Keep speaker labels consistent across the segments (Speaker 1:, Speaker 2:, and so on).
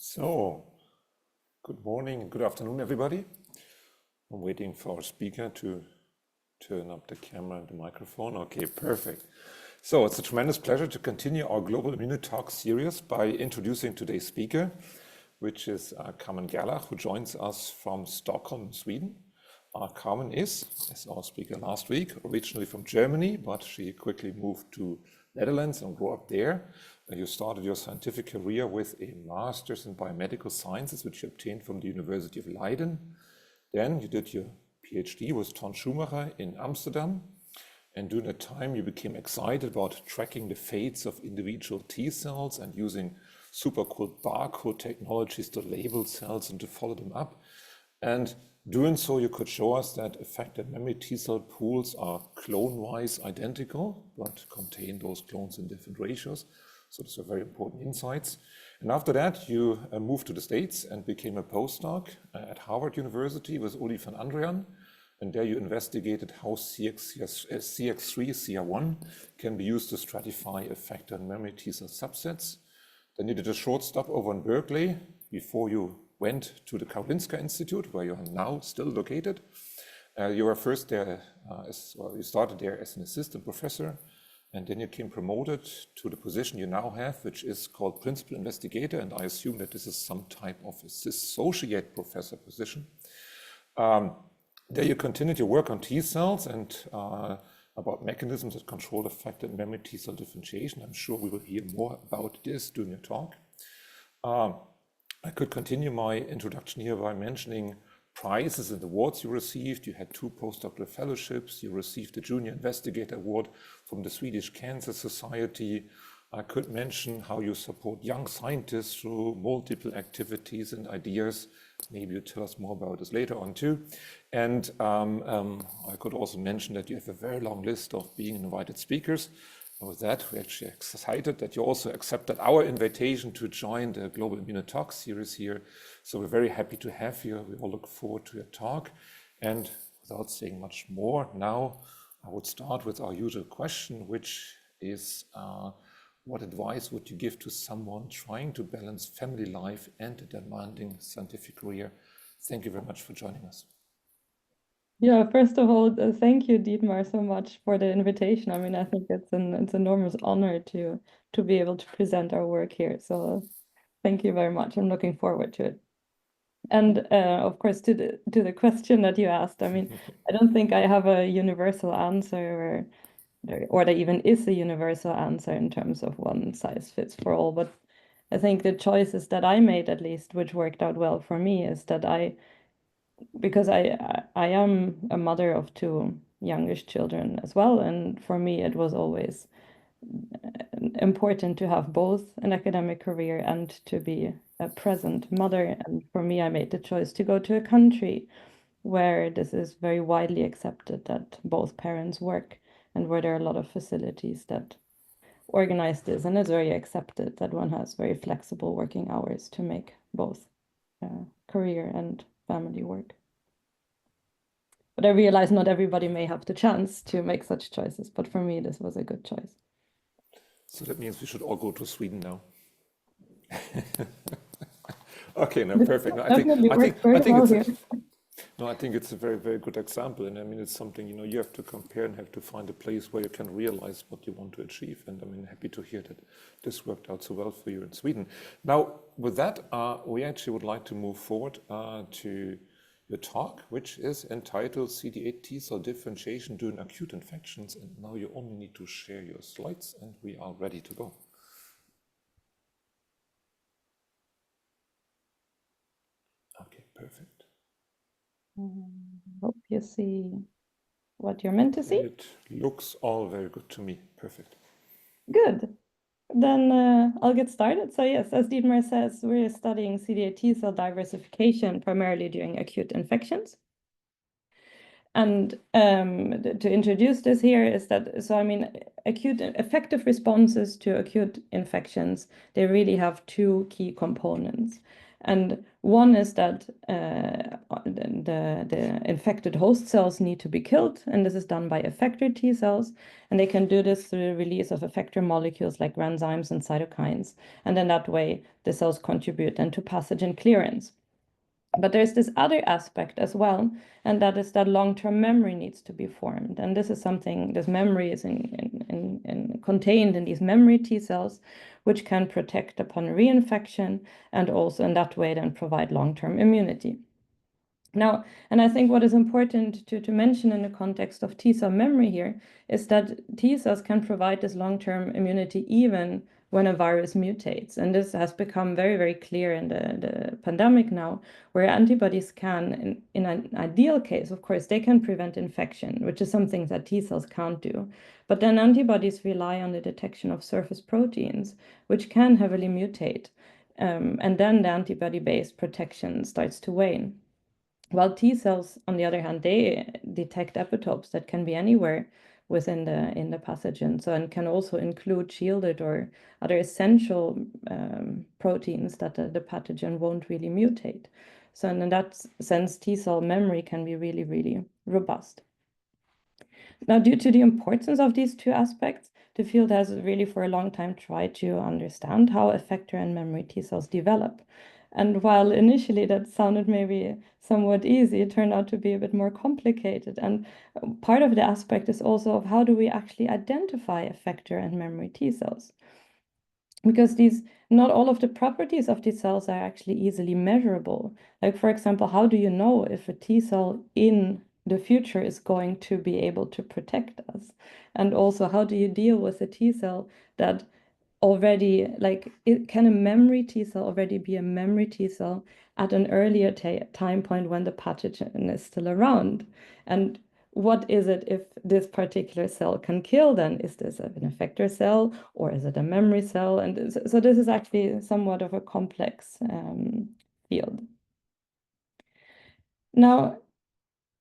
Speaker 1: So, good morning and good afternoon, everybody. I'm waiting for our speaker to turn up the camera and the microphone. Okay, perfect. So it's a tremendous pleasure to continue our Global IMMUNOTALK series by introducing today's speaker, which is Carmen Gerlach, who joins us from Stockholm, Sweden. Carmen is, as our speaker last week, originally from Germany, but she quickly moved to Netherlands and grew up there. You started your scientific career with a master's in biomedical sciences, which you obtained from the University of Leiden. Then you did your PhD with Ton Schumacher in Amsterdam. And during that time, you became excited about tracking the fates of individual T cells and using super cool barcode technologies to label cells and to follow them up. And doing so, you could show us that affected memory T cell pools are clone-wise identical, but contain those clones in different ratios. So these are very important insights. And after that, you moved to the States and became a postdoc at Harvard University with Uli van Andrian. And there you investigated how CX3CR1 can be used to stratify affected memory T cell subsets. Then you did a short stop over in Berkeley before you went to the Karolinska Institute, where you are now still located. You were first there, you started there as an assistant professor, and then you came promoted to the position you now have, which is called principal investigator, and I assume that this is some type of associate professor position. There you continued your work on T cells and about mechanisms that control affected memory T cell differentiation. I'm sure we will hear more about this during your talk. I could continue my introduction here by mentioning prizes and awards you received. You had 2 postdoctoral fellowships. You received the Junior Investigator Award from the Swedish Cancer Society. I could mention how you support young scientists through multiple activities and ideas. Maybe you'll tell us more about this later on too. And I could also mention that you have a very long list of being invited speakers. And with that, we're actually excited that you also accepted our invitation to join the Global IMMUNOTALK series here. So we're very happy to have you. We all look forward to your talk. And without saying much more, now I would start with our usual question, which is, what advice would you give to someone trying to balance family life and a demanding scientific career? Thank you very much for joining us.
Speaker 2: Yeah, first of all, thank you, Dietmar, so much for the invitation. I mean, I think it's an enormous honor to be able to present our work here. So thank you very much. I'm looking forward to it. And of course, to the question that you asked, I mean, I don't think I have a universal answer or there even is a universal answer in terms of one size fits for all. But I think the choices that I made, at least, which worked out well for me, is that because I am a mother of 2 youngish children as well, and for me it was always important to have both an academic career and to be a present mother. And for me, I made the choice to go to a country where this is very widely accepted that both parents work, and where there are a lot of facilities that organize this, and it's very accepted that one has very flexible working hours to make both career and family work. But I realize not everybody may have the chance to make such choices, but for me, this was a good choice.
Speaker 1: So that means we should all go to Sweden now. Okay, no, perfect. No, I think it's a very, very good example. And I mean, it's something, you have to compare and have to find a place where you can realize what you want to achieve. And I mean, happy to hear that this worked out so well for you in Sweden. Now, with that, we actually would like to move forward to your talk, which is entitled CD8 T cell differentiation during acute infections. And now you only need to share your slides and we are ready to go. Okay, perfect.
Speaker 2: Hope you see what you're meant to see.
Speaker 1: It looks all very good to me. Perfect.
Speaker 2: Good. Then I'll get started. So yes, as Dietmar says, we're studying CD8 T cell diversification primarily during acute infections. And to introduce this here is that, so I mean, acute effective responses to acute infections, they really have 2 key components. And one is that the infected host cells need to be killed, and this is done by effector T cells, and they can do this through the release of effector molecules like granzymes and cytokines, and then that way the cells contribute then to pathogen clearance. But there's this other aspect as well, and that is that long-term memory needs to be formed. And this is something, this memory is contained in these memory T cells, which can protect upon reinfection and also in that way then provide long-term immunity. Now, and I think what is important to mention in the context of T cell memory here is that T cells can provide this long-term immunity even when a virus mutates. And this has become very, very clear in the pandemic now, where antibodies can, in an ideal case, of course, they can prevent infection, which is something that T cells can't do. But then antibodies rely on the detection of surface proteins, which can heavily mutate. And then the antibody-based protection starts to wane. While T cells, on the other hand, they detect epitopes that can be anywhere within the pathogen, so and can also include shielded or other essential proteins that the pathogen won't really mutate. So in that sense, T cell memory can be really, really robust. Now, due to the importance of these two aspects, the field has really for a long time tried to understand how effector and memory T cells develop. And while initially that sounded maybe somewhat easy, it turned out to be a bit more complicated. And part of the aspect is also of how do we actually identify effector and memory T cells? Because not all of the properties of these cells are actually easily measurable. Like, for example, how do you know if a T cell in the future is going to be able to protect us? And also, how do you deal with a T cell that already, can a memory T cell already be a memory T cell at an earlier time point when the pathogen is still around? And what is it if this particular cell can kill then? Is this an effector cell or is it a memory cell? And so this is actually somewhat of a complex field. Now,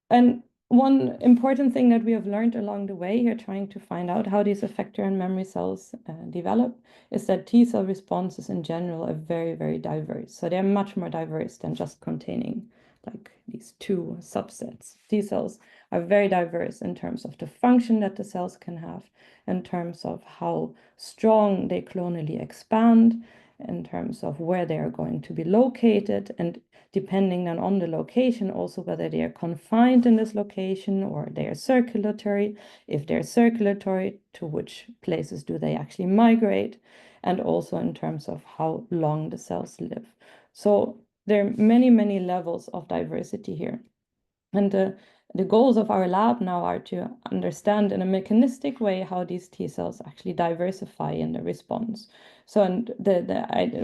Speaker 2: and one important thing that we have learned along the way here, trying to find out how these effector and memory cells develop, is that T cell responses in general are very, very diverse. So they're much more diverse than just containing like these two subsets. T cells are very diverse in terms of the function that the cells can have, in terms of how strong they clonally expand, in terms of where they are going to be located, and depending then on the location, also whether they are confined in this location or they are circulatory. If they're circulatory, to which places do they actually migrate? And also in terms of how long the cells live. So there are many, many levels of diversity here. And the goals of our lab now are to understand in a mechanistic way how these T cells actually diversify in the response. So, and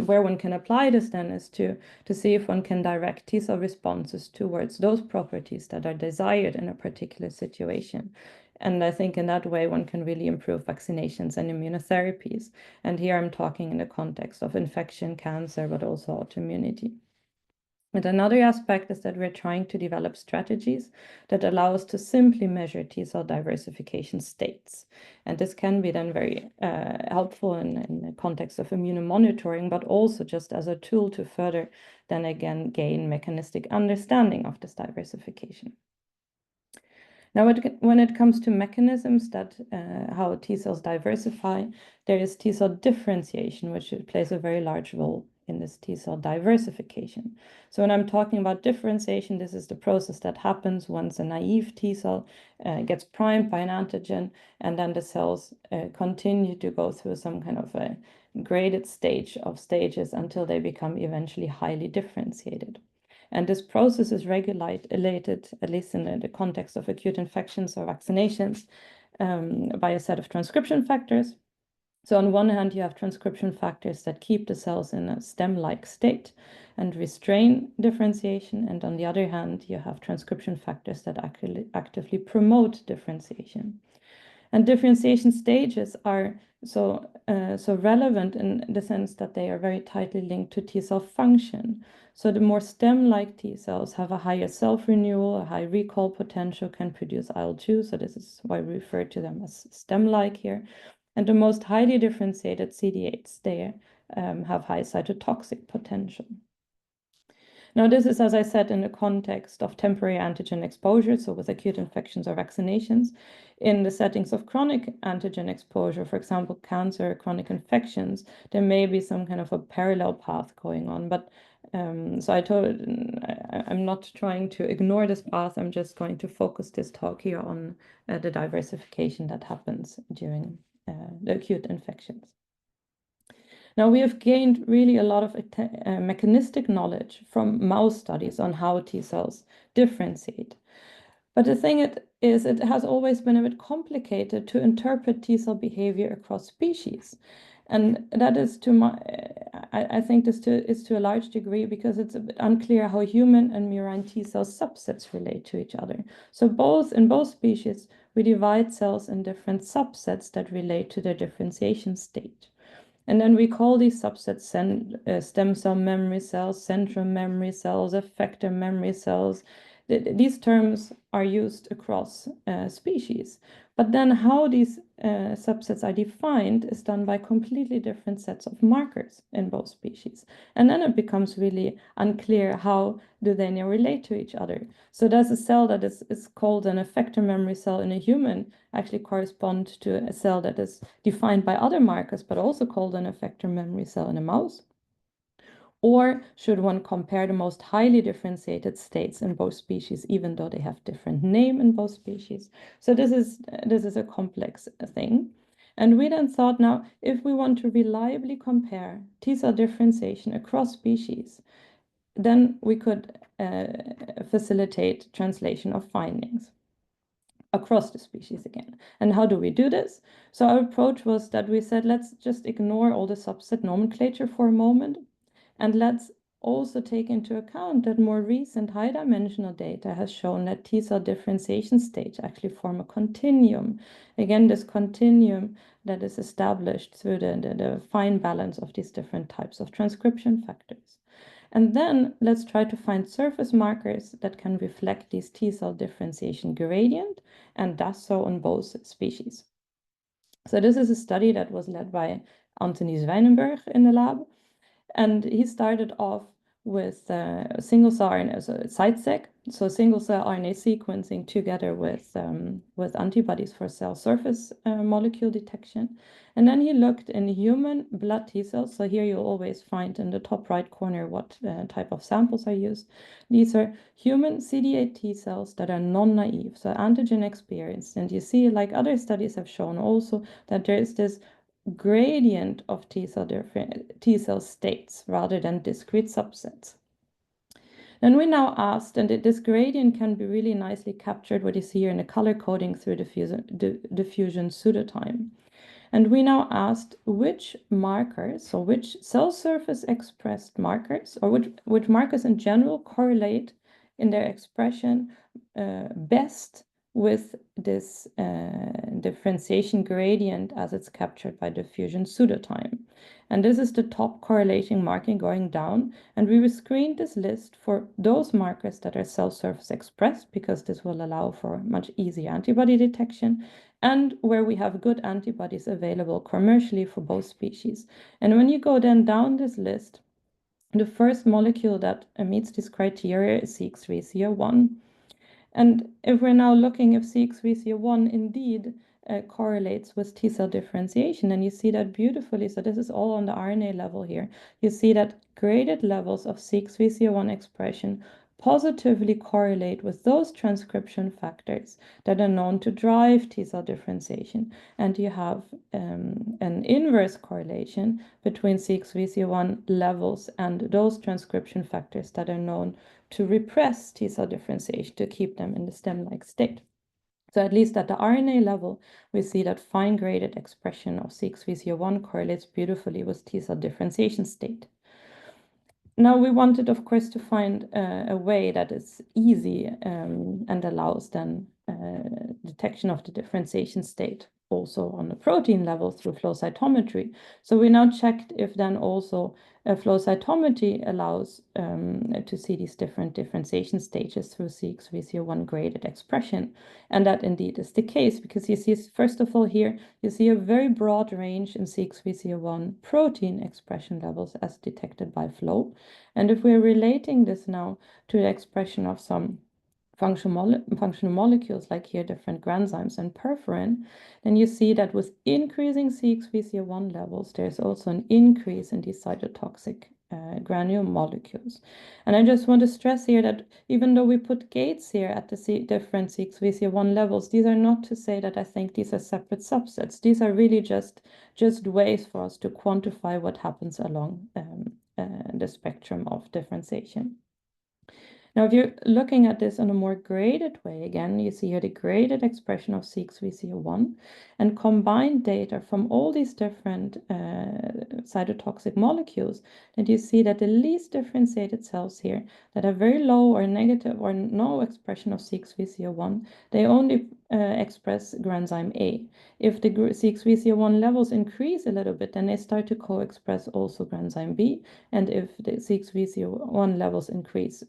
Speaker 2: where one can apply this then is to see if one can direct T cell responses towards those properties that are desired in a particular situation. And I think in that way, one can really improve vaccinations and immunotherapies. And here I'm talking in the context of infection, cancer, but also autoimmunity. And another aspect is that we're trying to develop strategies that allow us to simply measure T cell diversification states. And this can be then very helpful in the context of immunomonitoring, but also just as a tool to further then again gain mechanistic understanding of this diversification. Now, when it comes to mechanisms that how T cells diversify, there is T cell differentiation, which plays a very large role in this T cell diversification. So when I'm talking about differentiation, this is the process that happens once a naive T cell gets primed by an antigen, and then the cells continue to go through some kind of a graded stages until they become eventually highly differentiated. And this process is regulated, at least in the context of acute infections or vaccinations, by a set of transcription factors. So on one hand, you have transcription factors that keep the cells in a stem-like state and restrain differentiation. And on the other hand, you have transcription factors that actively promote differentiation. And differentiation stages are so relevant in the sense that they are very tightly linked to T cell function. So the more stem-like T cells have a higher self-renewal, a high recall potential, can produce IL-2. So this is why we refer to them as stem-like here. And the most highly differentiated CD8s, they have high cytotoxic potential. Now, this is, as I said, in the context of temporary antigen exposure, so with acute infections or vaccinations. In the settings of chronic antigen exposure, for example, cancer, chronic infections, there may be some kind of a parallel path going on. But so I'm not trying to ignore this path. I'm just going to focus this talk here on the diversification that happens during the acute infections. Now, we have gained really a lot of mechanistic knowledge from mouse studies on how T cells differentiate. But the thing is, it has always been a bit complicated to interpret T cell behavior across species. And that is I think this is to a large degree because it's a bit unclear how human and murine T cell subsets relate to each other. So in both species, we divide cells in different subsets that relate to their differentiation state. And then we call these subsets stem cell memory cells, central memory cells, effector memory cells. These terms are used across species. But then how these subsets are defined is done by completely different sets of markers in both species. And then it becomes really unclear how do they relate to each other. So does a cell that is called an effector memory cell in a human actually correspond to a cell that is defined by other markers, but also called an effector memory cell in a mouse? Or should one compare the most highly differentiated states in both species, even though they have different name in both species? So this is a complex thing. And we then thought, now, if we want to reliably compare T cell differentiation across species, then we could facilitate translation of findings across the species again. And how do we do this? So our approach was that we said, let's just ignore all the subset nomenclature for a moment. And let's also take into account that more recent high-dimensional data has shown that T cell differentiation states actually form a continuum. Again, this continuum that is established through the fine balance of these different types of transcription factors. And then let's try to find surface markers that can reflect this T cell differentiation gradient, and does so on both species. So this is a study that was led by Anthony Zwijnenberg in the lab. And he started off with single-cell RNA, so site-seq, so single-cell RNA sequencing together with antibodies for cell surface molecule detection. And then he looked in human blood T cells. So here you'll always find in the top right corner what type of samples are used. These are human CD8 T cells that are non-naive, so antigen experienced. And you see, like other studies have shown also, that there is this gradient of T cell states rather than discrete subsets. And we now asked, and this gradient can be really nicely captured, what you see here in the color coding through diffusion pseudotime. And we now asked which markers, so which cell surface expressed markers, or which markers in general correlate in their expression best with this differentiation gradient as it's captured by diffusion pseudotime. And this is the top correlating marking going down. And we screened this list for those markers that are cell surface expressed, because this will allow for much easier antibody detection, and where we have good antibodies available commercially for both species. And when you go then down this list, the first molecule that meets this criteria is CX3CR1. And if we're now looking if CX3CR1 indeed correlates with T cell differentiation, and you see that beautifully. So this is all on the RNA level here. You see that graded levels of CX3CR1 expression positively correlate with those transcription factors that are known to drive T cell differentiation. And you have an inverse correlation between CX3CR1 levels and those transcription factors that are known to repress T cell differentiation, to keep them in the stem-like state. So at least at the RNA level, we see that fine-graded expression of CX3CR1 correlates beautifully with T cell differentiation state. Now we wanted, of course, to find a way that is easy and allows then detection of the differentiation state also on the protein level through flow cytometry. So we now checked if then also flow cytometry allows to see these different differentiation stages through CXVCO1 graded expression. And that indeed is the case, because you see, first of all, here, you see a very broad range in CXVCO1 protein expression levels as detected by flow. And if we're relating this now to the expression of some functional molecules, like here different granzymes and perforin, then you see that with increasing CXVCO1 levels, there's also an increase in these cytotoxic granule molecules. And I just want to stress here that even though we put gates here at the different CXVCO1 levels, these are not to say that I think these are separate subsets. These are really just ways for us to quantify what happens along the spectrum of differentiation. Now, if you're looking at this in a more graded way, again, you see here the graded expression of CXVCO1 and combined data from all these different cytotoxic molecules, and you see that the least differentiated cells here that have very low or negative or no expression of CXVCO1, they only express granzyme A. If the CXVCO1 levels increase a little bit, then they start to co-express also granzyme B, and if the CXVCO1 levels increase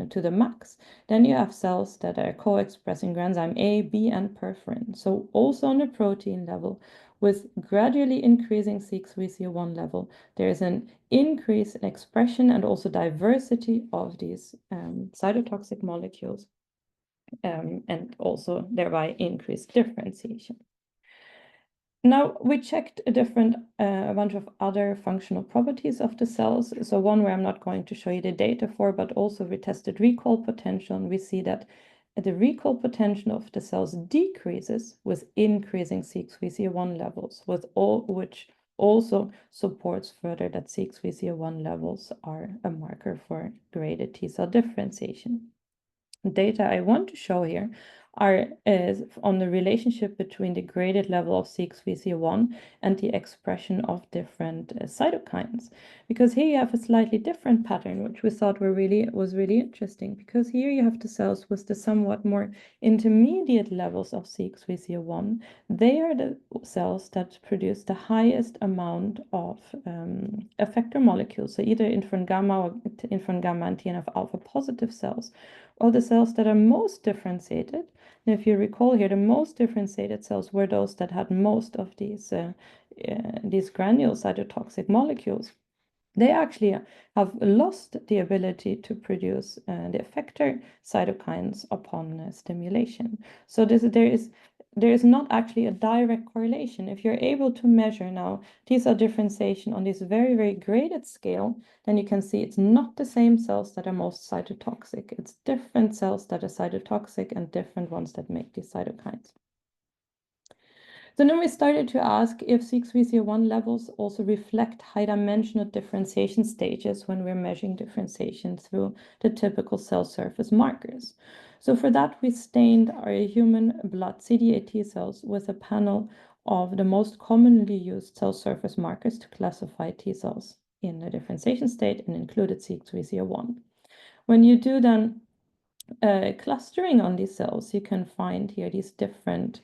Speaker 2: to the max, then you have cells that are co-expressing granzyme A, B, and perforin. So also on the protein level, with gradually increasing CXVCO1 level, there is an increase in expression and also diversity of these cytotoxic molecules, and also thereby increased differentiation. Now, we checked a bunch of other functional properties of the cells. So one where I'm not going to show you the data for, but also we tested recall potential, and we see that the recall potential of the cells decreases with increasing CXVCO1 levels, which also supports further that CXVCO1 levels are a marker for graded T cell differentiation. Data I want to show here is on the relationship between the graded level of CXVCO1 and the expression of different cytokines. Because here you have a slightly different pattern, which we thought was really interesting, because here you have the cells with the somewhat more intermediate levels of CXVCO1. They are the cells that produce the highest amount of effector molecules, so either interferon gamma and TNF-alpha positive cells, or the cells that are most differentiated. And if you recall here, the most differentiated cells were those that had most of these granule cytotoxic molecules. They actually have lost the ability to produce the effector cytokines upon stimulation. So there is not actually a direct correlation. If you're able to measure now T cell differentiation on this very, very graded scale, then you can see it's not the same cells that are most cytotoxic. It's different cells that are cytotoxic and different ones that make these cytokines. So then we started to ask if CXVCO1 levels also reflect high-dimensional differentiation stages when we're measuring differentiation through the typical cell surface markers. So for that, we stained our human blood CD8 T cells with a panel of the most commonly used cell surface markers to classify T cells in the differentiation state, and included CXVCO1. When you do then clustering on these cells, you can find here these different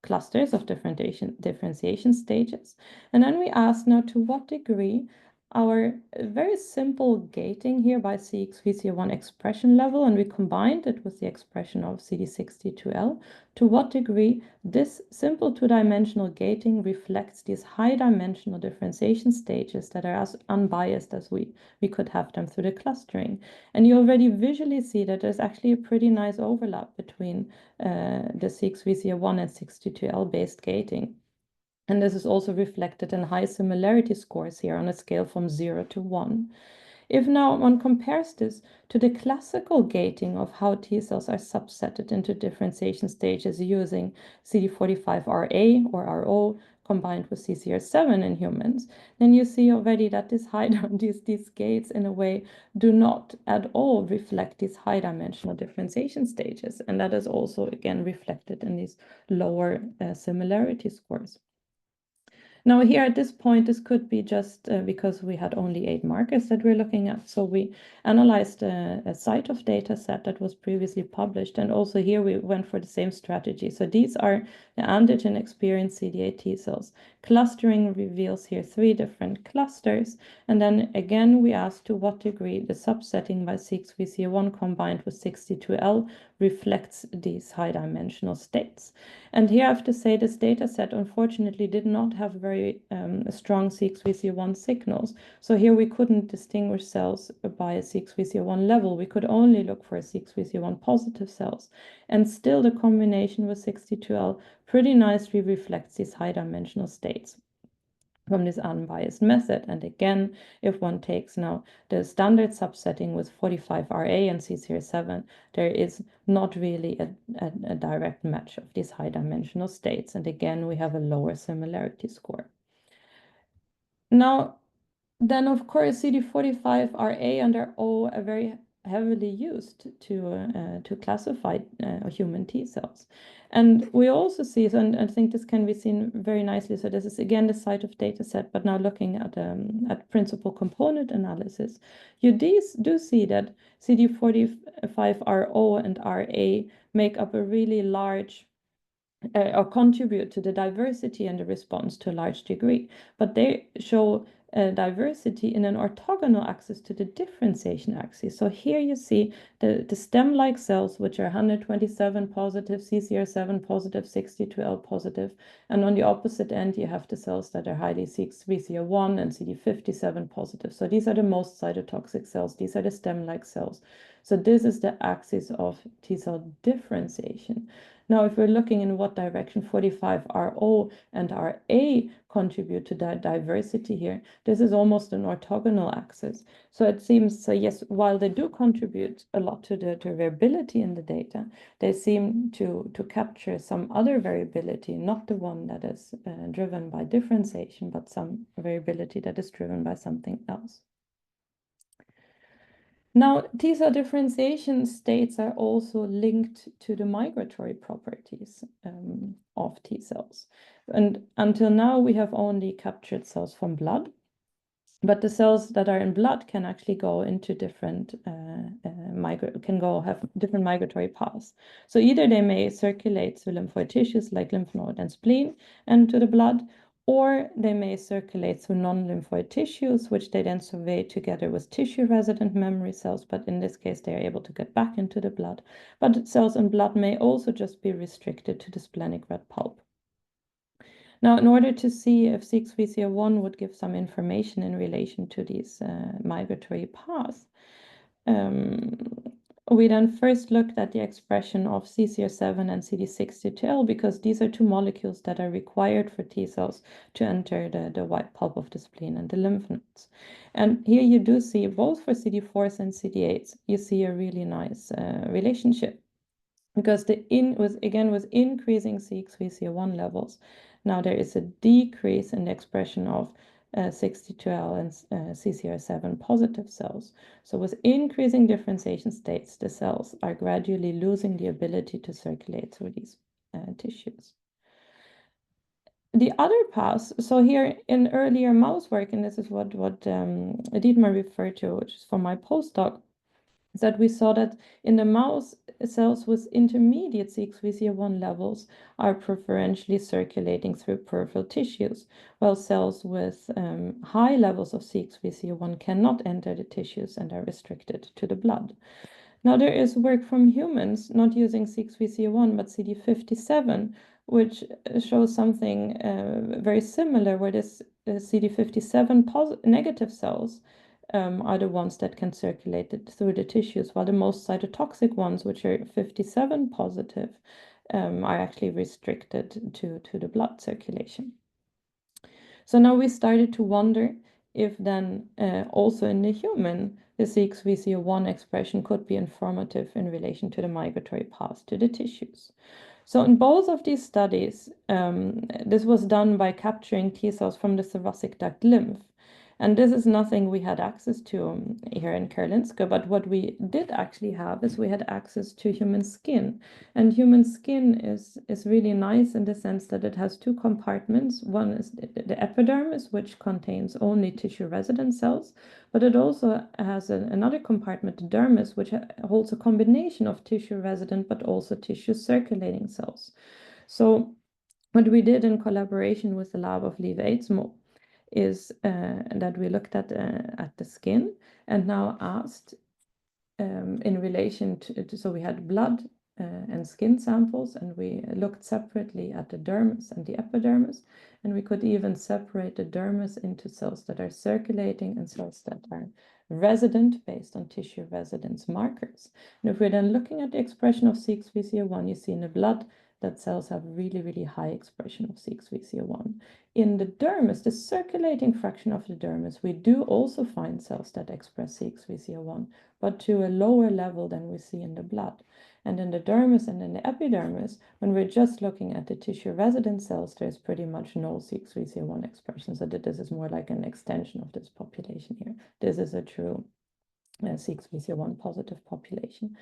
Speaker 2: clusters of differentiation stages. And then we ask now to what degree our very simple gating here by CXVCO1 expression level, and we combined it with the expression of CD62L, to what degree this simple two-dimensional gating reflects these high-dimensional differentiation stages that are as unbiased as we could have them through the clustering. And you already visually see that there's actually a pretty nice overlap between the CXVCO1 and 62L based gating. And this is also reflected in high similarity scores here on a scale from 0 to 1. If now one compares this to the classical gating of how T cells are subsetted into differentiation stages using CD45RA or RO combined with CCR7 in humans, then you see already that these gates in a way do not at all reflect these high-dimensional differentiation stages. And that is also, again, reflected in these lower similarity scores. Now here at this point, this could be just because we had only 8 markers that we're looking at. So we analyzed a site of data set that was previously published. And also here we went for the same strategy. So these are the antigen experienced CD8 T cells. Clustering reveals here 3 different clusters. And then again, we asked to what degree the subsetting by 6VCA1 combined with 62L reflects these high-dimensional states. And here I have to say this data set unfortunately did not have very strong 6VCA1 signals. So here we couldn't distinguish cells by a 6VCA1 level. We could only look for 6VCA1 positive cells. And still the combination with 62L pretty nicely reflects these high-dimensional states from this unbiased method. And again, if one takes now the standard subsetting with 45RA and CCR7, there is not really a direct match of these high-dimensional states. And again, we have a lower similarity score. Now, then of course, CD45RA and RO are very heavily used to classify human T cells. And we also see, and I think this can be seen very nicely. So this is again the site of data set, but now looking at principal component analysis, you do see that CD45RO and RA make up a really large or contribute to the diversity and the response to a large degree, but they show diversity in an orthogonal axis to the differentiation axis. So here you see the stem-like cells, which are 127 positive, CCR7 positive, 62L positive, and on the opposite end, you have the cells that are highly 6VCR1 and CD57 positive. So these are the most cytotoxic cells. These are the stem-like cells. So this is the axis of T cell differentiation. Now, if we're looking in what direction 45RO and RA contribute to that diversity here, this is almost an orthogonal axis. So it seems, yes, while they do contribute a lot to the variability in the data, they seem to capture some other variability, not the one that is driven by differentiation, but some variability that is driven by something else. Now, T cell differentiation states are also linked to the migratory properties of T cells. And until now, we have only captured cells from blood, but the cells that are in blood can actually go into different, have different migratory paths. So either they may circulate through lymphoid tissues like lymph node and spleen and to the blood, or they may circulate through non-lymphoid tissues, which they then survey together with tissue-resident memory cells, but in this case, they are able to get back into the blood. But cells in blood may also just be restricted to the splenic red pulp. Now, in order to see if 6VCR1 would give some information in relation to these migratory paths, we then first looked at the expression of CCR7 and CD62L because these are 2 molecules that are required for T cells to enter the white pulp of the spleen and the lymph nodes. And here you do see both for CD4s and CD8s, you see a really nice relationship because with increasing 6VCR1 levels, now there is a decrease in the expression of 62L and CCR7 positive cells. So with increasing differentiation states, the cells are gradually losing the ability to circulate through these tissues. The other paths, so here in earlier mouse work, and this is what Dietmar referred to, which is from my postdoc, is that we saw that in the mouse, cells with intermediate 6VCR1 levels are preferentially circulating through peripheral tissues, while cells with high levels of 6VCR1 cannot enter the tissues and are restricted to the blood. Now, there is work from humans not using 6VCR1 but CD57, which shows something very similar, where this CD57 negative cells are the ones that can circulate it through the tissues, while the most cytotoxic ones, which are 57 positive, are actually restricted to the blood circulation. So now we started to wonder if then also in the human, the 6VCR1 expression could be informative in relation to the migratory path to the tissues. So in both of these studies, this was done by capturing T cells from the thoracic duct lymph. And this is nothing we had access to here in Karolinska, but what we did actually have is we had access to human skin. And human skin is really nice in the sense that it has two compartments. One is the epidermis, which contains only tissue-resident cells, but it also has another compartment, the dermis, which holds a combination of tissue-resident but also tissue-circulating cells. So what we did in collaboration with the lab of Liv Eidsmo is that we looked at the skin and now asked in relation to, so we had blood and skin samples, and we looked separately at the dermis and the epidermis, and we could even separate the dermis into cells that are circulating and cells that are resident based on tissue residence markers. And if we're then looking at the expression of CXVCO1, you see in the blood that cells have really, really high expression of CXVCO1. In the dermis, the circulating fraction of the dermis, we do also find cells that express CXVCO1, but to a lower level than we see in the blood. And in the dermis and in the epidermis, when we're just looking at the tissue-resident cells, there's pretty much no CXVCO1 expression. So that this is more like an extension of this population here. This is a true CXVCO1 positive population.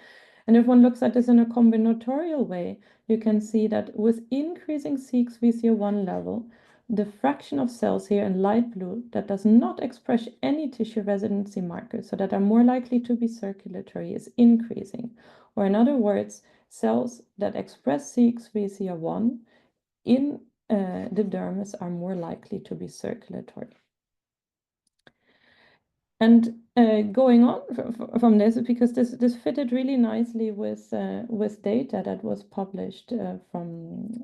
Speaker 2: And if one looks at this in a combinatorial way, you can see that with increasing CXVCO1 level, the fraction of cells here in light blue that does not express any tissue residency markers, so that are more likely to be circulatory, is increasing. Or in other words, cells that express CXVCO1 in the dermis are more likely to be circulatory. And going on from this, because this fitted really nicely with data that was published from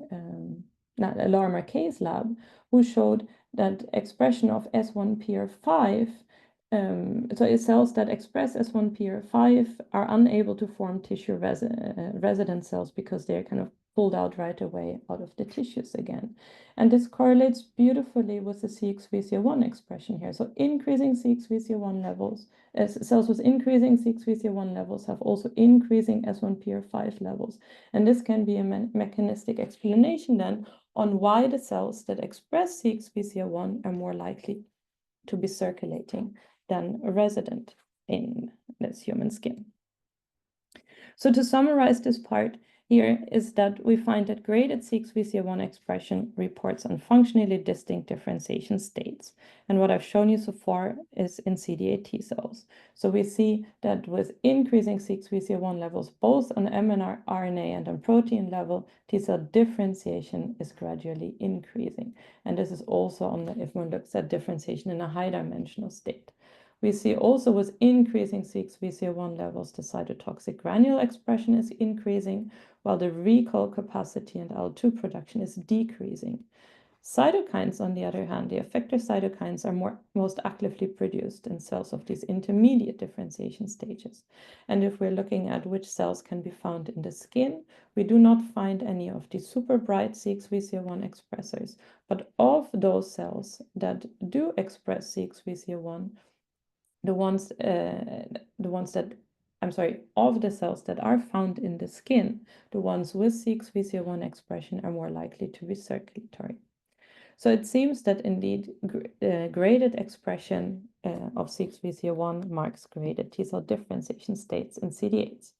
Speaker 2: Laura Marquet's lab, who showed that expression of S1PR5, so cells that express S1PR5 are unable to form tissue resident cells because they're kind of pulled out right away out of the tissues again. And this correlates beautifully with the CXVCO1 expression here. So increasing CXVCO1 levels, cells with increasing CXVCO1 levels have also increasing S1PR5 levels. And this can be a mechanistic explanation then on why the cells that express CXVCO1 are more likely to be circulating than resident in this human skin. So to summarize this part, here is that we find that graded CXVCO1 expression reports on functionally distinct differentiation states. And what I've shown you so far is in CD8 T cells. So we see that with increasing CXVCO1 levels, both on mRNA and on protein level, T cell differentiation is gradually increasing. And this is also on if one looks at differentiation in a high dimensional state. We see also with increasing CXVCO1 levels, the cytotoxic granule expression is increasing, while the recall capacity and IL-2 production is decreasing. Cytokines, on the other hand, the effector cytokines are most actively produced in cells of these intermediate differentiation stages. And if we're looking at which cells can be found in the skin, we do not find any of the super bright CXVCO1 expressors, but of those cells that do express CXVCO1, of the cells that are found in the skin, the ones with CXVCO1 expression are more likely to be circulatory. So it seems that indeed graded expression of CXVCO1 marks graded T cell differentiation states in CD8s.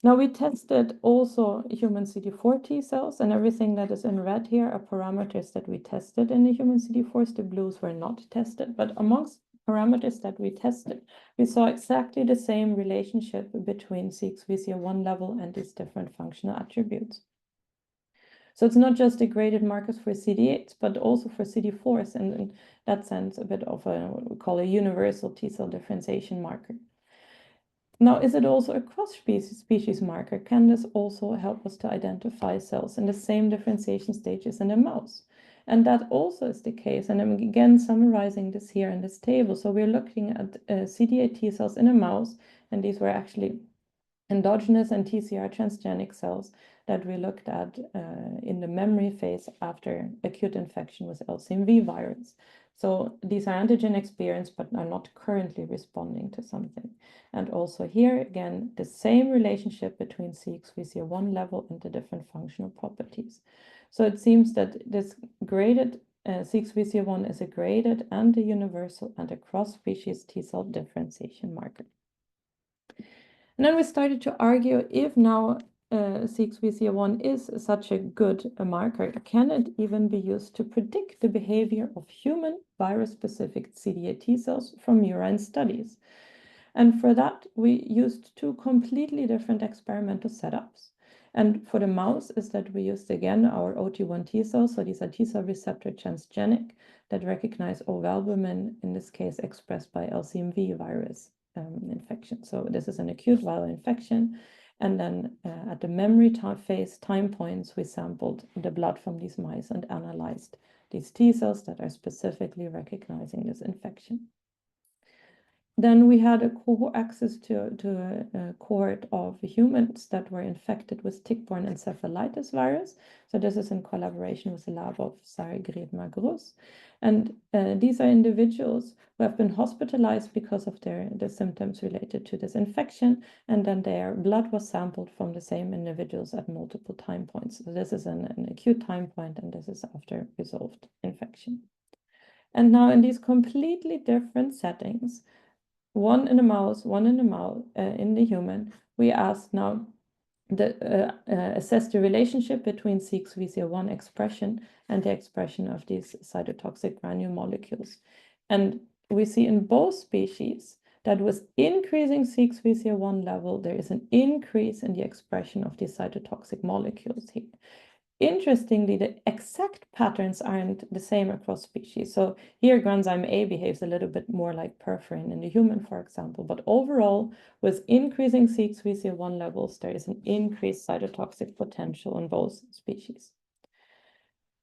Speaker 2: Now we tested also human CD4 T cells, and everything that is in red here are parameters that we tested in the human CD4s. The blues were not tested, but amongst parameters that we tested, we saw exactly the same relationship between CXVCO1 level and these different functional attributes. So it's not just the graded markers for CD8s, but also for CD4s, and in that sense, a bit of what we call a universal T cell differentiation marker. Now, is it also a cross-species marker? Can this also help us to identify cells in the same differentiation stages in a mouse? And that also is the case. And I'm again summarizing this here in this table. So we're looking at CD8 T cells in a mouse, and these were actually endogenous and TCR transgenic cells that we looked at in the memory phase after acute infection with LCMV virus. So these are antigen experienced, but are not currently responding to something. And also here, again, the same relationship between CXVCO1 level and the different functional properties. So it seems that this graded 6VC1 is a graded and a universal and a cross-species T-cell differentiation marker. And then we started to argue, if now 6VC1 is such a good marker, can it even be used to predict the behavior of human virus-specific CD8 T cells from murine studies? And for that, we used two completely different experimental setups. And for the mouse is that we used again our OT1 T cells. So these are T cell receptor transgenic that recognize ovalbumin, in this case expressed by LCMV virus infection. So this is an acute viral infection. And then at the memory phase time points, we sampled the blood from these mice and analyzed these T cells that are specifically recognizing this infection. Then we had access to a cohort of humans that were infected with tick-borne encephalitis virus. So this is in collaboration with the lab of Sarah Magrus. And these are individuals who have been hospitalized because of the symptoms related to this infection. And then their blood was sampled from the same individuals at multiple time points. So this is an acute time point, and this is after resolved infection. And now in these completely different settings, one in the mouse, one in the human, we asked now assess the relationship between 6VC1 expression and the expression of these cytotoxic granule molecules. And we see in both species that with increasing 6VC1 level, there is an increase in the expression of these cytotoxic molecules here. Interestingly, the exact patterns aren't the same across species. So here, granzyme A behaves a little bit more like perforin in the human, for example. But overall, with increasing 6VC1 levels, there is an increased cytotoxic potential in both species.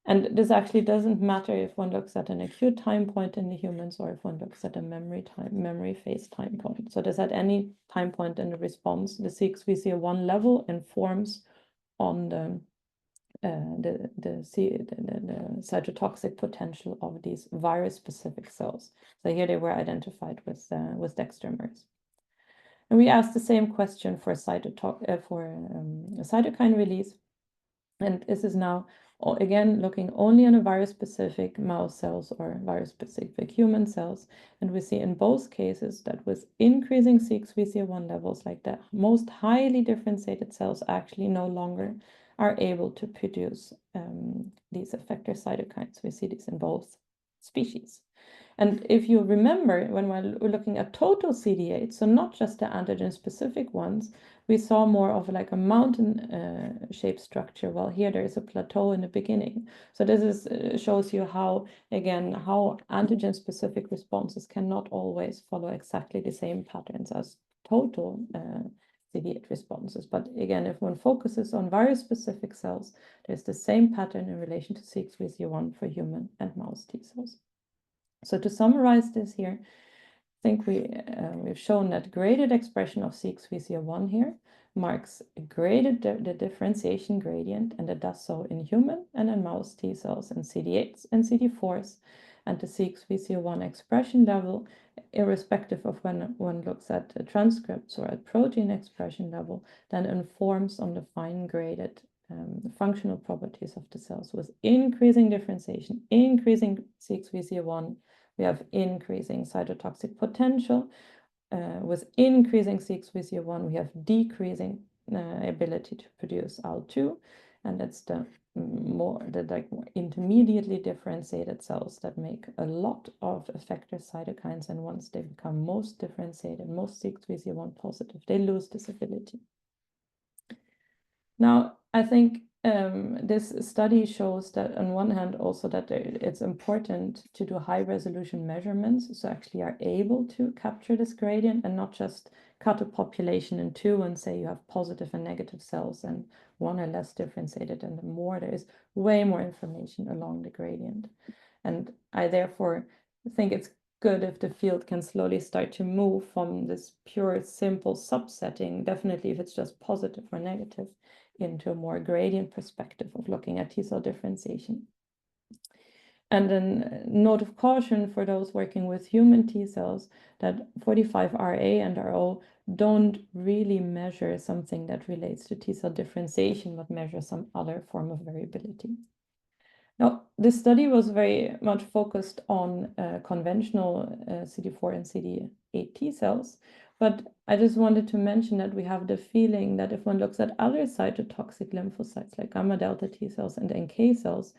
Speaker 2: And this actually doesn't matter if one looks at an acute time point in the humans or if one looks at a memory phase time point. So this at any time point in the response, the 6VC1 level informs on the cytotoxic potential of these virus-specific cells. So here they were identified with dextramers. And we asked the same question for cytokine release. And this is now, again, looking only on a virus-specific mouse cells or virus-specific human cells. And we see in both cases that with increasing 6VC1 levels, like the most highly differentiated cells actually no longer are able to produce these effector cytokines. We see this in both species. And if you remember, when we're looking at total CD8, so not just the antigen-specific ones, we saw more of like a mountain-shaped structure, while here there is a plateau in the beginning. So this shows you how, again, how antigen-specific responses cannot always follow exactly the same patterns as total CD8 responses. But again, if one focuses on virus-specific cells, there's the same pattern in relation to 6VC1 for human and mouse T cells. So to summarize this here, I think we've shown that graded expression of 6VC1 here marks a graded the differentiation gradient, and it does so in human and in mouse T cells and CD8s and CD4s, and the 6VC1 expression level, irrespective of when one looks at transcripts or at protein expression level, then informs on the fine-graded functional properties of the cells. With increasing differentiation, increasing 6VC1, we have increasing cytotoxic potential. With increasing 6VC1, we have decreasing ability to produce IL-2, and that's the more intermediately differentiated cells that make a lot of effector cytokines, and once they become most differentiated, most 6VC1 positive, they lose this ability. Now, I think this study shows that on one hand also that it's important to do high resolution measurements, so actually are able to capture this gradient and not just cut a population in two and say you have positive and negative cells and one are less differentiated and the more, there is way more information along the gradient. And I therefore think it's good if the field can slowly start to move from this pure simple subsetting, definitely if it's just positive or negative, into a more gradient perspective of looking at T cell differentiation. And then note of caution for those working with human T cells that 45RA and RO don't really measure something that relates to T cell differentiation, but measure some other form of variability. Now, this study was very much focused on conventional CD4 and CD8 T cells, but I just wanted to mention that we have the feeling that if one looks at other cytotoxic lymphocytes like gamma delta T cells and NK cells,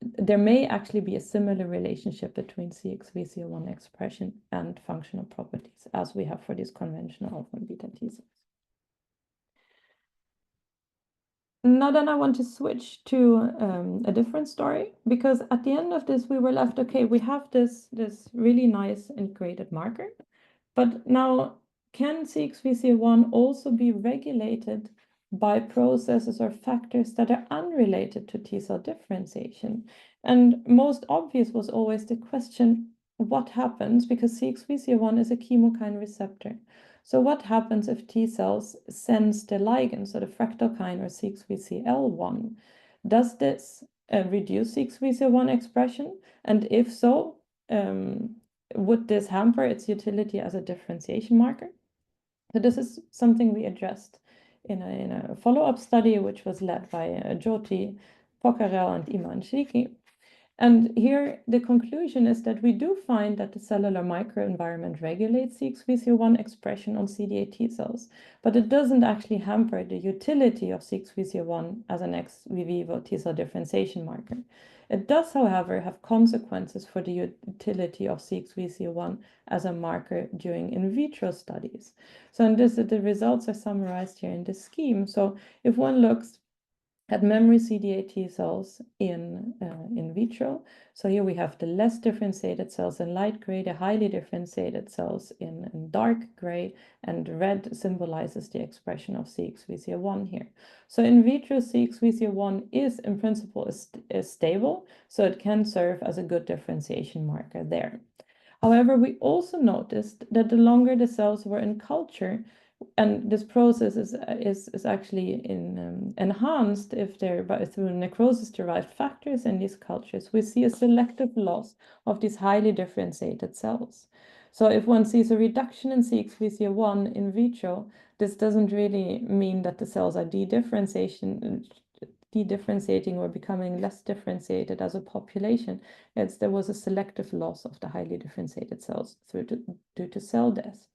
Speaker 2: there may actually be a similar relationship between CXVCL1 expression and functional properties as we have for these conventional alpha and beta T cells. Now then I want to switch to a different story, because at the end of this we were left, okay, we have this really nice integrated marker, but now can CXVCL1 also be regulated by processes or factors that are unrelated to T cell differentiation? And most obvious was always the question, what happens, because CXVCL1 is a chemokine receptor. So what happens if T cells sense the ligand, so the fractalkine or CXVCL1? Does this reduce CXVCL1 expression? And if so, would this hamper its utility as a differentiation marker? So this is something we addressed in a follow-up study, which was led by Jyoti Pokharel and Iman Shiki. And here the conclusion is that we do find that the cellular microenvironment regulates CXVCL1 expression on CD8 T cells, but it doesn't actually hamper the utility of CXVCL1 as an ex vivo T cell differentiation marker. It does, however, have consequences for the utility of CXVCL1 as a marker during in vitro studies. So in this, the results are summarized here in this scheme. So if one looks at memory CD8 T cells in vitro. So here we have the less differentiated cells in light gray, the highly differentiated cells in dark gray, and red symbolizes the expression of CXVCL1 here. So in vitro, CXVCL1 is in principle is stable, so it can serve as a good differentiation marker there. However, we also noticed that the longer the cells were in culture, and this process is actually enhanced if they're through necrosis-derived factors in these cultures, we see a selective loss of these highly differentiated cells. So if one sees a reduction in CXVCL1 in vitro, this doesn't really mean that the cells are de-differentiating or becoming less differentiated as a population. There was a selective loss of the highly differentiated cells due to cell death.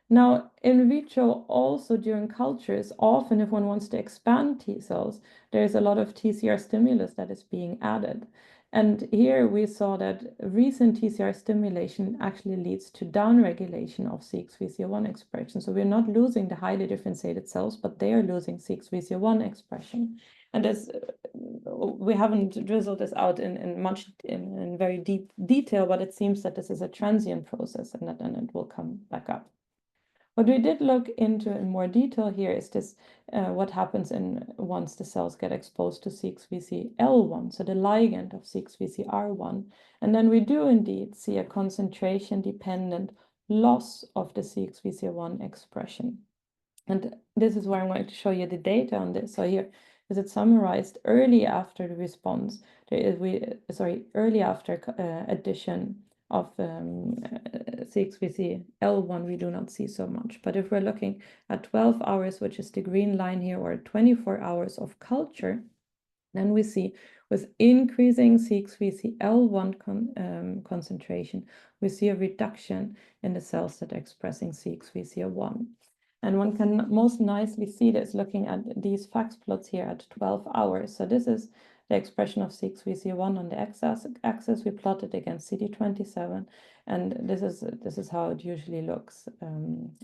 Speaker 2: Now, in vitro, also during cultures, often if one wants to expand T cells, there is a lot of TCR stimulus that is being added. And here we saw that recent TCR stimulation actually leads to downregulation of CXVCL1 expression. So we're not losing the highly differentiated cells, but they are losing CXVCL1 expression. And as we haven't drizzled this out in very deep detail, but it seems that this is a transient process and that then it will come back up. What we did look into in more detail here is this, what happens once the cells get exposed to CXVCL1, so the ligand of CXVCR1. And then we do indeed see a concentration-dependent loss of the CXVCL1 expression. And this is where I'm going to show you the data on this. So here is it summarized early after the response, early after addition of CXVCL1, we do not see so much. But if we're looking at 12 hours, which is the green line here, or 24 hours of culture, then we see with increasing CXVCL1 concentration, we see a reduction in the cells that are expressing CXVCL1. And one can most nicely see this looking at these FACS plots here at 12 hours. So this is the expression of CXVCL1 on the x-axis. We plotted against CD27, and this is how it usually looks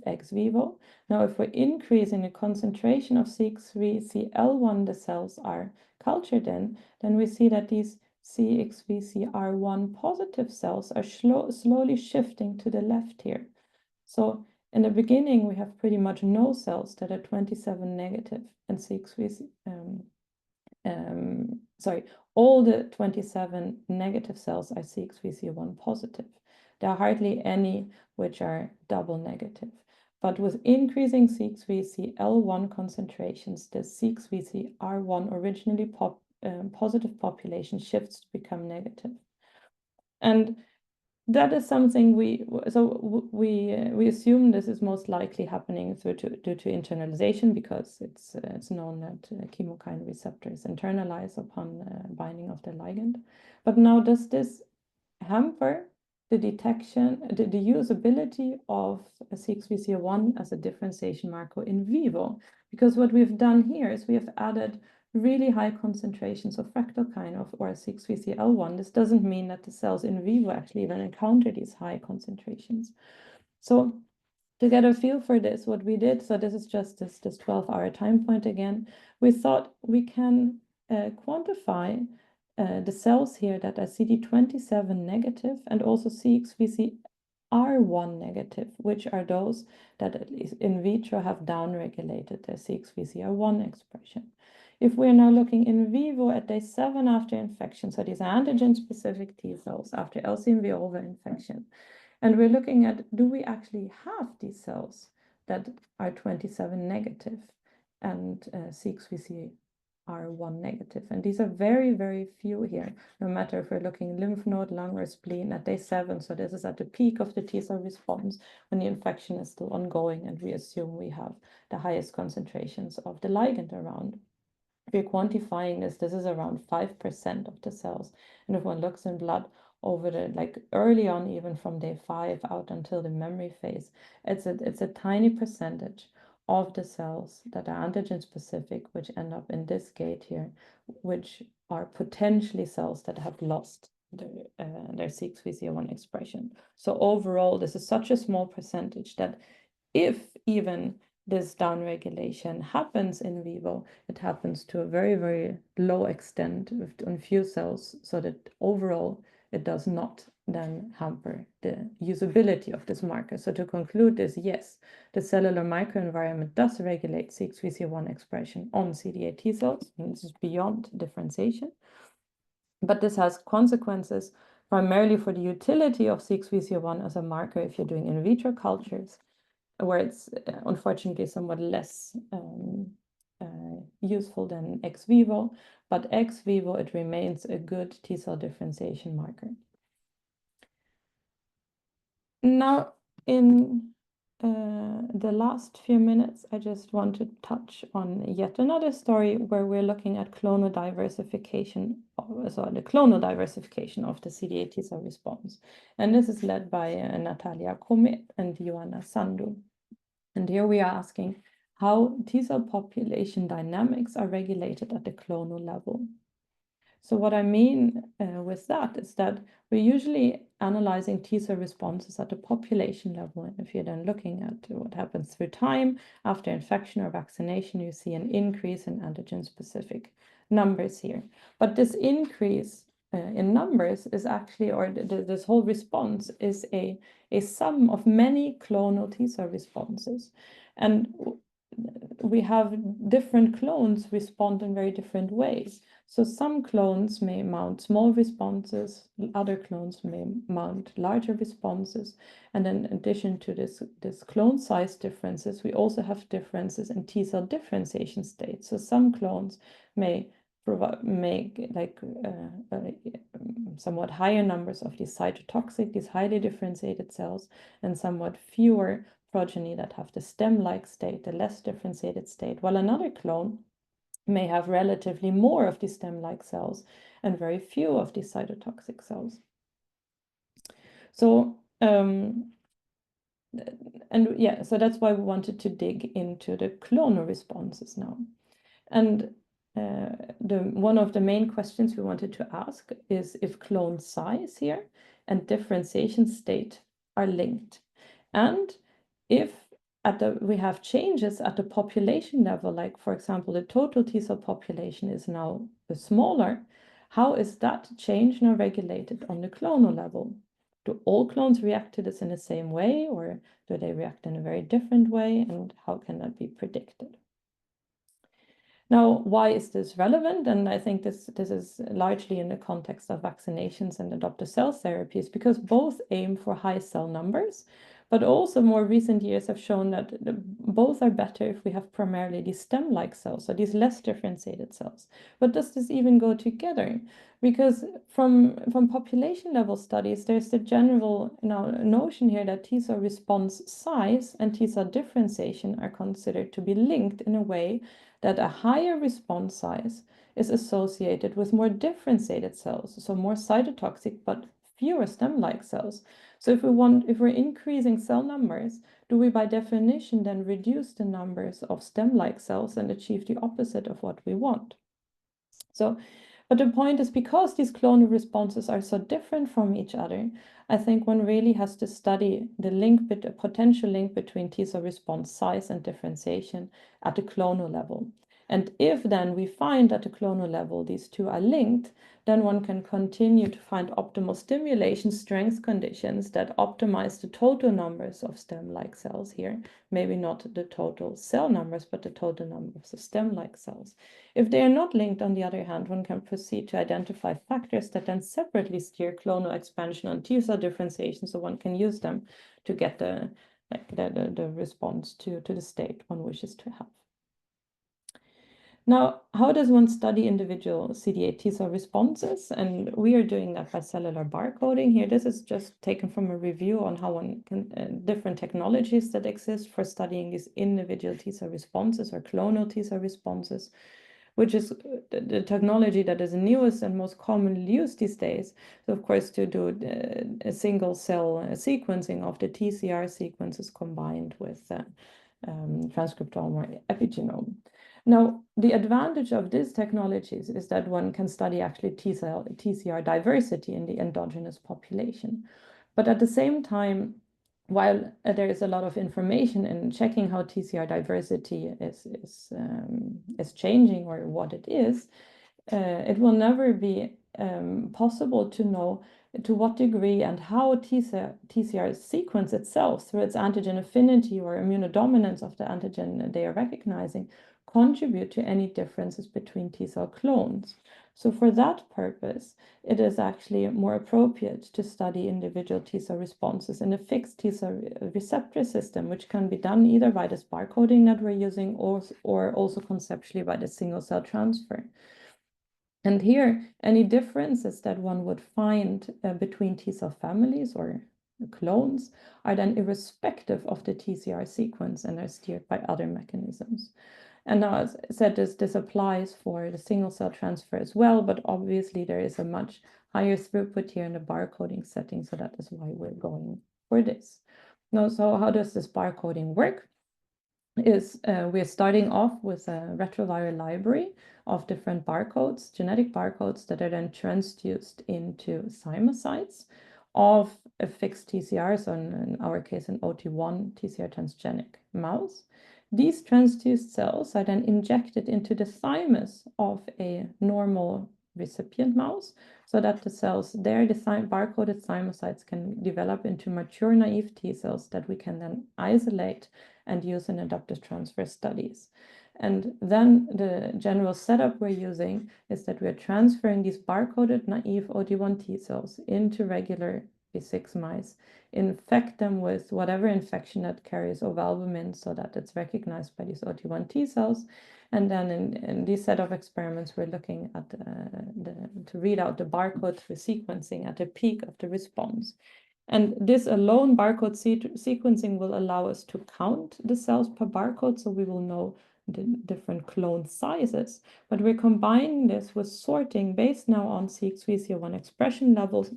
Speaker 2: ex vivo. Now, if we're increasing the concentration of CXVCL1 the cells are cultured in, then we see that these CXVCR1 positive cells are slowly shifting to the left here. So in the beginning, we have pretty much no cells that are 27 negative, and all the 27 negative cells are CXVCL1 positive. There are hardly any which are double negative. But with increasing CXVCL1 concentrations, the CXVCR1 originally positive population shifts to become negative. And that is something we assume this is most likely happening due to internalization, because it's known that chemokine receptors internalize upon binding of the ligand. But now, does this hamper the detection, the usability of C6VC01 as a differentiation marker in vivo? Because what we've done here is we have added really high concentrations of fractalkine or 6VCL1. This doesn't mean that the cells in vivo actually even encounter these high concentrations. So to get a feel for this, what we did, so this is just this 12-hour time point again, we thought we can quantify the cells here that are CD27 negative and also CXVCR1 negative, which are those that at least in vitro have downregulated their CXVCR1 expression. If we're now looking in vivo at day 7 after infection, so these are antigen-specific T cells after LCMV overinfection, and we're looking at, do we actually have these cells that are 27 negative and CXVCR1 negative? And these are very, very few here, no matter if we're looking lymph node, lung, or spleen at day 7. So this is at the peak of the T cell response when the infection is still ongoing, and we assume we have the highest concentrations of the ligand around. If you're quantifying this is around 5% of the cells. And if one looks in blood over the, like early on, even from day 5 out until the memory phase, it's a tiny percentage of the cells that are antigen specific, which end up in this gate here, which are potentially cells that have lost their CXVCL1 expression. So overall, this is such a small percentage that if even this downregulation happens in vivo, it happens to a very, very low extent on few cells, so that overall it does not then hamper the usability of this marker. So to conclude this, yes, the cellular microenvironment does regulate CXVCL1 expression on CD8 T cells, and this is beyond differentiation. But this has consequences primarily for the utility of CXVCL1 as a marker if you're doing in vitro cultures, where it's unfortunately somewhat less useful than ex vivo, but ex vivo it remains a good T cell differentiation marker. Now, in the last few minutes, I just want to touch on yet another story where we're looking at clonal diversification, the clonal diversification of the CD8 T cell response. And this is led by Natalia Komet and Joanna Sandu. And here we are asking how T cell population dynamics are regulated at the clonal level. So what I mean with that is that we're usually analyzing T cell responses at the population level. And if you're then looking at what happens through time after infection or vaccination, you see an increase in antigen-specific numbers here. But this increase in numbers is actually, or this whole response is a sum of many clonal T cell responses. And we have different clones respond in very different ways. So some clones may mount small responses, other clones may mount larger responses. And in addition to this clone size differences, we also have differences in T cell differentiation states. So some clones may make somewhat higher numbers of these cytotoxic, these highly differentiated cells, and somewhat fewer progeny that have the stem-like state, the less differentiated state, while another clone may have relatively more of these stem-like cells and very few of these cytotoxic cells. So, so that's why we wanted to dig into the clonal responses now. And one of the main questions we wanted to ask is if clone size here and differentiation state are linked. And if we have changes at the population level, like for example, the total T cell population is now smaller, how is that change now regulated on the clonal level? Do all clones react to this in the same way, or do they react in a very different way, and how can that be predicted? Now, why is this relevant? And I think this is largely in the context of vaccinations and adoptive cell therapies, because both aim for high cell numbers, But also more recent years have shown that both are better if we have primarily these stem-like cells, so these less differentiated cells. But does this even go together? Because from population level studies, there's the general notion here that T cell response size and T cell differentiation are considered to be linked in a way that a higher response size is associated with more differentiated cells, so more cytotoxic but fewer stem-like cells. So if we're increasing cell numbers, do we by definition then reduce the numbers of stem-like cells and achieve the opposite of what we want? But the point is, because these clonal responses are so different from each other, I think one really has to study the potential link between T cell response size and differentiation at the clonal level. And if then we find at the clonal level these two are linked, then one can continue to find optimal stimulation strength conditions that optimize the total numbers of stem-like cells here. Maybe not the total cell numbers, but the total numbers of stem-like cells. If they are not linked, on the other hand, one can proceed to identify factors that then separately steer clonal expansion and T cell differentiation, so one can use them to get the response to the state one wishes to have. Now, how does one study individual CD8 T cell responses? And we are doing that by cellular barcoding here. This is just taken from a review on how one can, different technologies that exist for studying these individual T cell responses or clonal T cell responses, which is the technology that is newest and most commonly used these days. So of course, to do a single cell sequencing of the TCR sequences combined with transcriptome or epigenome. Now, the advantage of these technologies is that one can study actually TCR diversity in the endogenous population. But at the same time, while there is a lot of information in checking how TCR diversity is changing or what it is, it will never be possible to know to what degree and how TCR sequence itself, through its antigen affinity or immunodominance of the antigen they are recognizing, contribute to any differences between T cell clones. So for that purpose, it is actually more appropriate to study individual T cell responses in a fixed T cell receptor system, which can be done either by this barcoding that we're using or also conceptually by the single cell transfer. And here, any differences that one would find between T cell families or clones are then irrespective of the TCR sequence and are steered by other mechanisms. And now, as I said, this applies for the single cell transfer as well, but obviously there is a much higher throughput here in the barcoding setting, so that is why we're going for this. Now, so how does this barcoding work? We're starting off with a retroviral library of different barcodes, genetic barcodes that are then transduced into thymocytes of a fixed TCR, so in our case, an OT1 TCR transgenic mouse. These transduced cells are then injected into the thymus of a normal recipient mouse, so that the cells there, the barcoded thymocytes, can develop into mature naive T cells that we can then isolate and use in adaptive transfer studies. And then the general setup we're using is that we're transferring these barcoded naive OT1 T cells into regular B6 mice, infect them with whatever infection that carries ovalbumin so that it's recognized by these OT1 T cells. And then in this set of experiments, we're looking at to read out the barcode through sequencing at the peak of the response. And this alone, barcode sequencing, will allow us to count the cells per barcode, so we will know the different clone sizes. But we're combining this with sorting based now on CXVCR1 expression levels.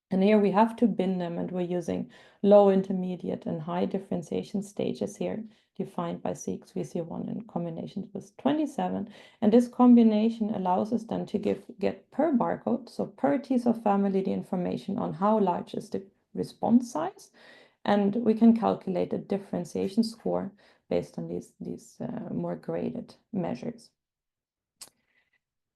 Speaker 2: And here we have to bin them, and we're using low, intermediate, and high differentiation stages here, defined by CXVCR1 in combinations with 27. And this combination allows us then to get per barcode, so per T cell family, the information on how large is the response size. And we can calculate a differentiation score based on these more graded measures.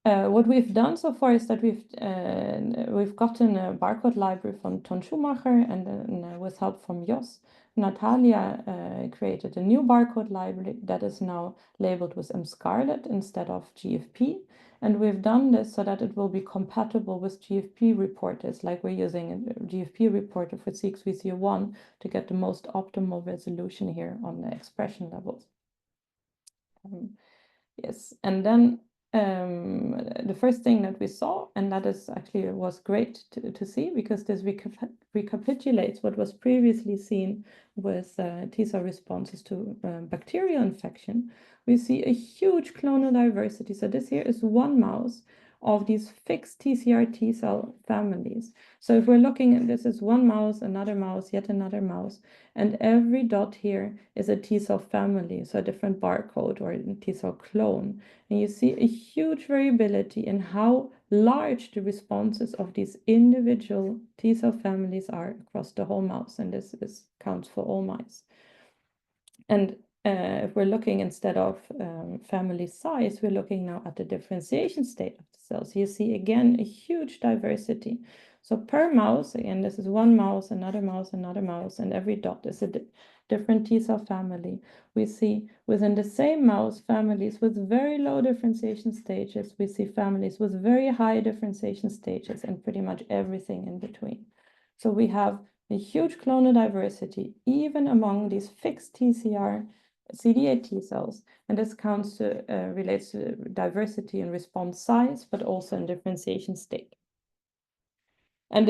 Speaker 2: What we've done so far is that we've gotten a barcode library from Ton Schumacher, and with help from Jos, Natalia created a new barcode library that is now labeled with mScarlet instead of GFP. And we've done this so that it will be compatible with GFP reporters, like we're using a GFP reporter for CXVCO1 to get the most optimal resolution here on the expression levels. Yes, and then the first thing that we saw, and that is actually was great to see, because this recapitulates what was previously seen with T-cell responses to bacterial infection. We see a huge clonal diversity. So this here is one mouse of these fixed TCR T-cell families. So if we're looking at this as one mouse, another mouse, yet another mouse, and every dot here is a T-cell family, so a different barcode or a T-cell clone. And you see a huge variability in how large the responses of these individual T-cell families are across the whole mouse, and this counts for all mice. And if we're looking instead of family size, we're looking now at the differentiation state of the cells. You see again a huge diversity. So per mouse, again, this is one mouse, another mouse, another mouse, and every dot is a different T-cell family. We see within the same mouse families with very low differentiation stages. We see families with very high differentiation stages, and pretty much everything in between. So we have a huge clonal diversity, even among these fixed TCR CD8 T cells, and this relates to diversity in response size, but also in differentiation state. And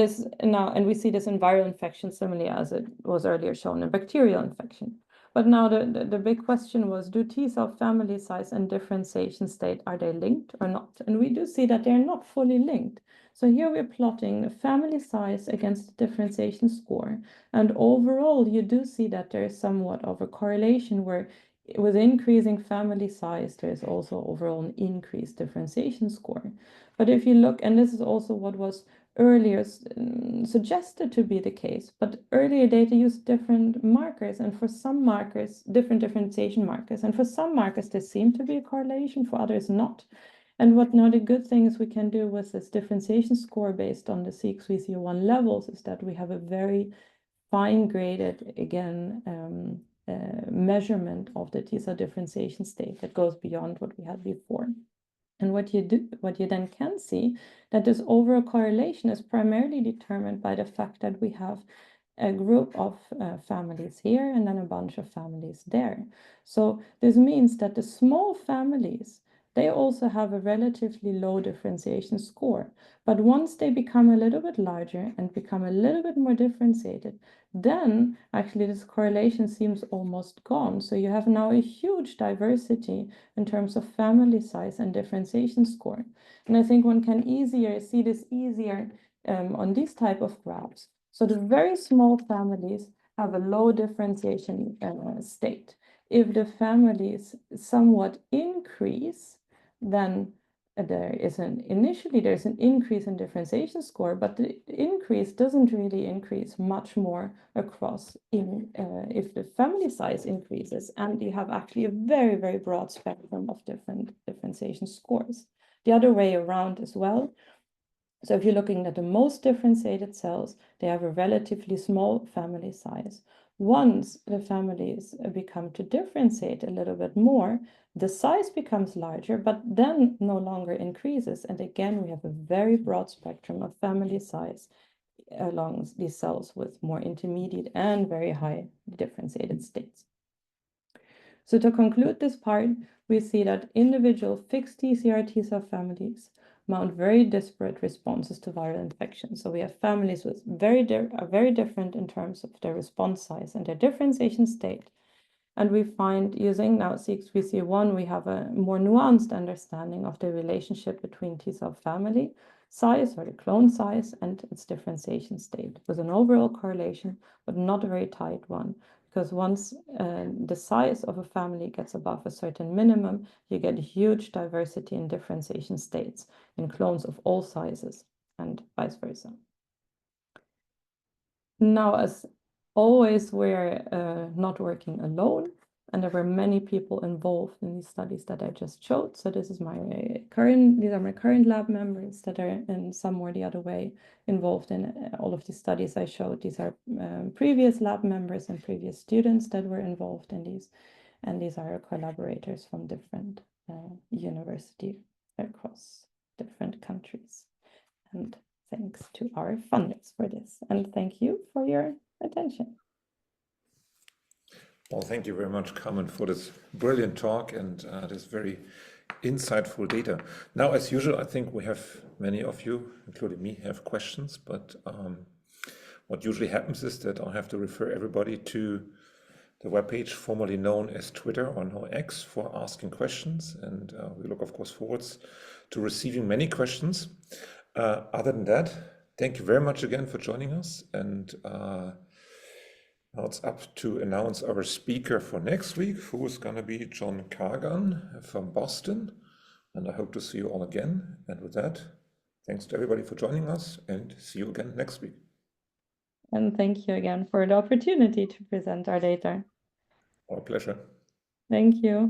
Speaker 2: we see this in viral infection similarly as it was earlier shown in bacterial infection. But now the big question was, do T cell family size and differentiation state, are they linked or not? And we do see that they're not fully linked. So here we're plotting the family size against the differentiation score. And overall, you do see that there is somewhat of a correlation where with increasing family size, there is also overall an increased differentiation score. But if you look, and this is also what was earlier suggested to be the case, but earlier data used different markers, and for some markers, different differentiation markers, and for some markers there seemed to be a correlation, for others not. And what now the good thing is we can do with this differentiation score based on the CXVCO1 levels is that we have a very fine-graded, again, measurement of the T-cell differentiation state that goes beyond what we had before. And what you then can see, that this overall correlation is primarily determined by the fact that we have a group of families here and then a bunch of families there. So this means that the small families, they also have a relatively low differentiation score. But once they become a little bit larger and become a little bit more differentiated, then actually this correlation seems almost gone. So you have now a huge diversity in terms of family size and differentiation score. And I think one can see this easier on these type of graphs. So the very small families have a low differentiation state. If the families somewhat increase, then there's an increase in differentiation score, but the increase doesn't really increase much more across if the family size increases, and you have actually a very, very broad spectrum of different differentiation scores. The other way around as well. So if you're looking at the most differentiated cells, they have a relatively small family size. Once the families become to differentiate a little bit more, the size becomes larger, but then no longer increases. And again, we have a very broad spectrum of family size along these cells with more intermediate and very high differentiated states. So to conclude this part, we see that individual fixed TCR T-cell families mount very disparate responses to viral infection. So we have families with very different in terms of their response size and their differentiation state. And we find, using now CXVCO1, we have a more nuanced understanding of the relationship between T-cell family size or the clone size and its differentiation state, with an overall correlation, but not a very tight one. Because once the size of a family gets above a certain minimum, you get huge diversity in differentiation states in clones of all sizes and vice versa. Now, as always, we're not working alone, and there were many people involved in these studies that I just showed. So these are my current lab members that are in some or the other way involved in all of these studies I showed. These are previous lab members and previous students that were involved in these, and these are collaborators from different universities across different countries. And thanks to our funders for this. And thank you for your attention.
Speaker 1: Well, thank you very much, Carmen, for this brilliant talk and this very insightful data. Now, as usual, I think we have many of you, including me, have questions, but what usually happens is that I'll have to refer everybody to the webpage formerly known as Twitter or now X for asking questions. And we look, of course, forwards to receiving many questions. Other than that, thank you very much again for joining us. And now it's up to announce our speaker for next week, who is going to be John Kagan from Boston. And I hope to see you all again. And with that, thanks to everybody for joining us and see you again next week.
Speaker 2: And thank you again for the opportunity to present our data.
Speaker 1: Our pleasure.
Speaker 2: Thank you.